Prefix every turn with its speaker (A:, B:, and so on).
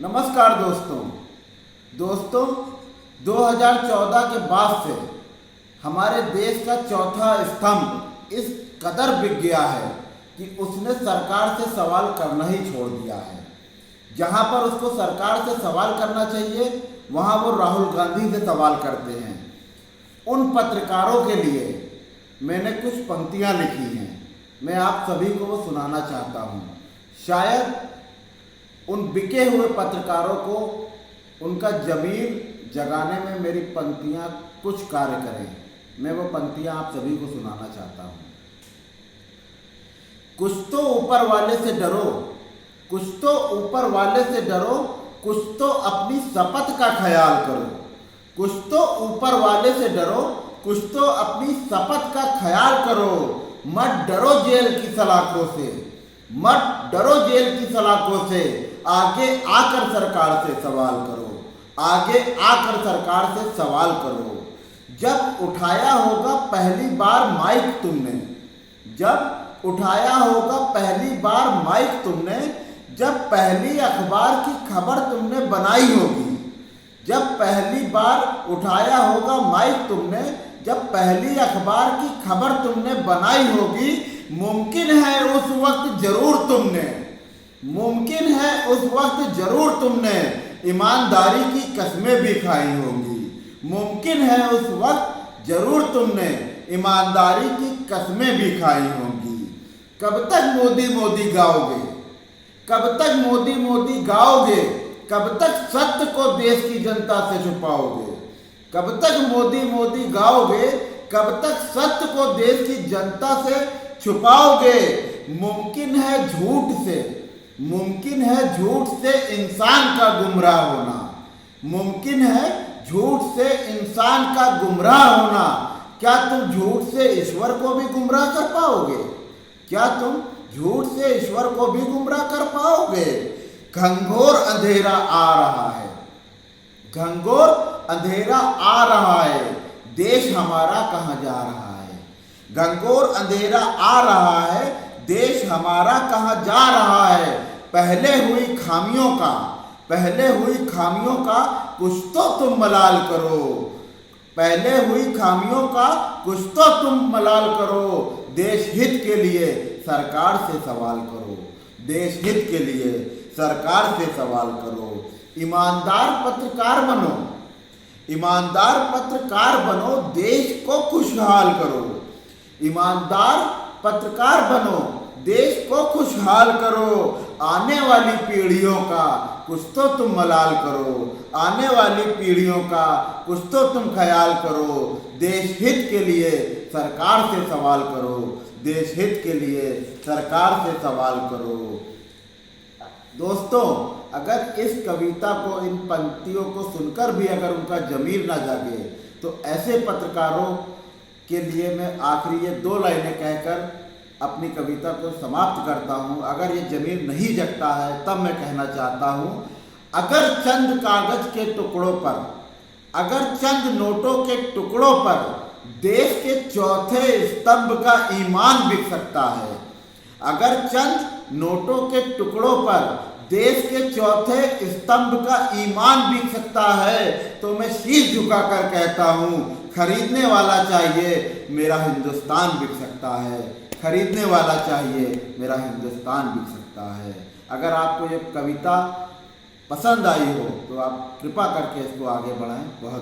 A: नमस्कार दोस्तों 2014 के बाद से हमारे देश का चौथा स्तंभ इस कदर बिक गया है कि उसने सरकार से सवाल करना ही छोड़ दिया है। जहां पर उसको सरकार से सवाल करना चाहिए वहां वो राहुल गांधी से सवाल करते हैं। उन पत्रकारों के लिए मैंने कुछ पंक्तियां लिखी हैं, मैं आप सभी को वो सुनाना चाहता हूं। शायद उन बिके हुए पत्रकारों को उनका ज़मीर जगाने में मेरी पंक्तियां कुछ कार्य करें। मैं वो पंक्तियां आप सभी को सुनाना चाहता हूं। कुछ तो ऊपर वाले से डरो, कुछ तो ऊपर वाले से डरो, कुछ तो अपनी शपथ का ख्याल करो। कुछ तो ऊपर वाले से डरो, कुछ तो अपनी शपथ का ख्याल करो। मत डरो जेल की सलाखों से, मत डरो जेल की सलाखों से। आगे आकर सरकार से सवाल करो, आगे आकर सरकार से सवाल करो। जब उठाया होगा पहली बार माइक तुमने, जब उठाया होगा पहली बार माइक तुमने, जब पहली अखबार की खबर तुमने बनाई होगी, जब पहली बार उठाया होगा माइक तुमने, जब पहली अखबार की खबर तुमने बनाई होगी। मुमकिन है उस वक्त जरूर तुमने, मुमकिन है उस वक्त जरूर तुमने ईमानदारी की कस्में भी खाई होंगी। मुमकिन है उस वक्त जरूर तुमने ईमानदारी की कस्में भी खाई होंगी। कब तक मोदी मोदी गाओगे, कब तक मोदी मोदी गाओगे, कब तक सत्य को देश की जनता से छुपाओगे। कब तक मोदी मोदी गाओगे, कब तक सत्य को देश की जनता से छुपाओगे। मुमकिन है झूठ से, मुमकिन है झूठ से इंसान का गुमराह होना, मुमकिन है झूठ से इंसान का गुमराह होना। क्या तुम झूठ से ईश्वर को भी गुमराह कर पाओगे? क्या तुम झूठ से ईश्वर को भी गुमराह कर पाओगे? घंघोर अंधेरा आ रहा है, घंघोर अंधेरा आ रहा है, देश हमारा कहाँ जा रहा है। घंघोर अंधेरा आ रहा है, देश हमारा कहाँ जा रहा है। पहले हुई खामियों का, पहले हुई खामियों का कुछ तो तुम मलाल करो, पहले हुई खामियों का कुछ तो तुम मलाल करो। देश हित के लिए सरकार से सवाल करो, देश हित के लिए सरकार से सवाल करो। ईमानदार पत्रकार बनो, ईमानदार पत्रकार बनो, देश को खुशहाल करो। ईमानदार पत्रकार बनो, देश को खुशहाल करो। आने वाली पीढ़ियों का कुछ तो तुम मलाल करो, आने वाली पीढ़ियों का कुछ तो तुम ख्याल करो। देश हित के लिए सरकार से सवाल करो, देश हित के लिए सरकार से सवाल करो। दोस्तों, अगर इस कविता को, इन पंक्तियों को सुनकर भी अगर उनका ज़मीर ना जागे तो ऐसे पत्रकारों के लिए मैं आखिरी ये 2 लाइनें कहकर अपनी कविता को समाप्त करता हूँ। अगर ये ज़मीर नहीं जगता है तब मैं कहना चाहता हूँ, अगर चंद कागज के टुकड़ों पर, अगर चंद नोटों के टुकड़ों पर देश के चौथे स्तंभ का ईमान बिक सकता है, अगर चंद नोटों के टुकड़ों पर देश के चौथे स्तंभ का ईमान बिक सकता है, तो मैं शीश झुकाकर कहता हूँ, खरीदने वाला चाहिए मेरा हिंदुस्तान बिक सकता है, खरीदने वाला चाहिए मेरा हिंदुस्तान बिक सकता है। अगर आपको ये कविता पसंद आई हो तो आप कृपा करके इसको आगे बढ़ाएं। बहुत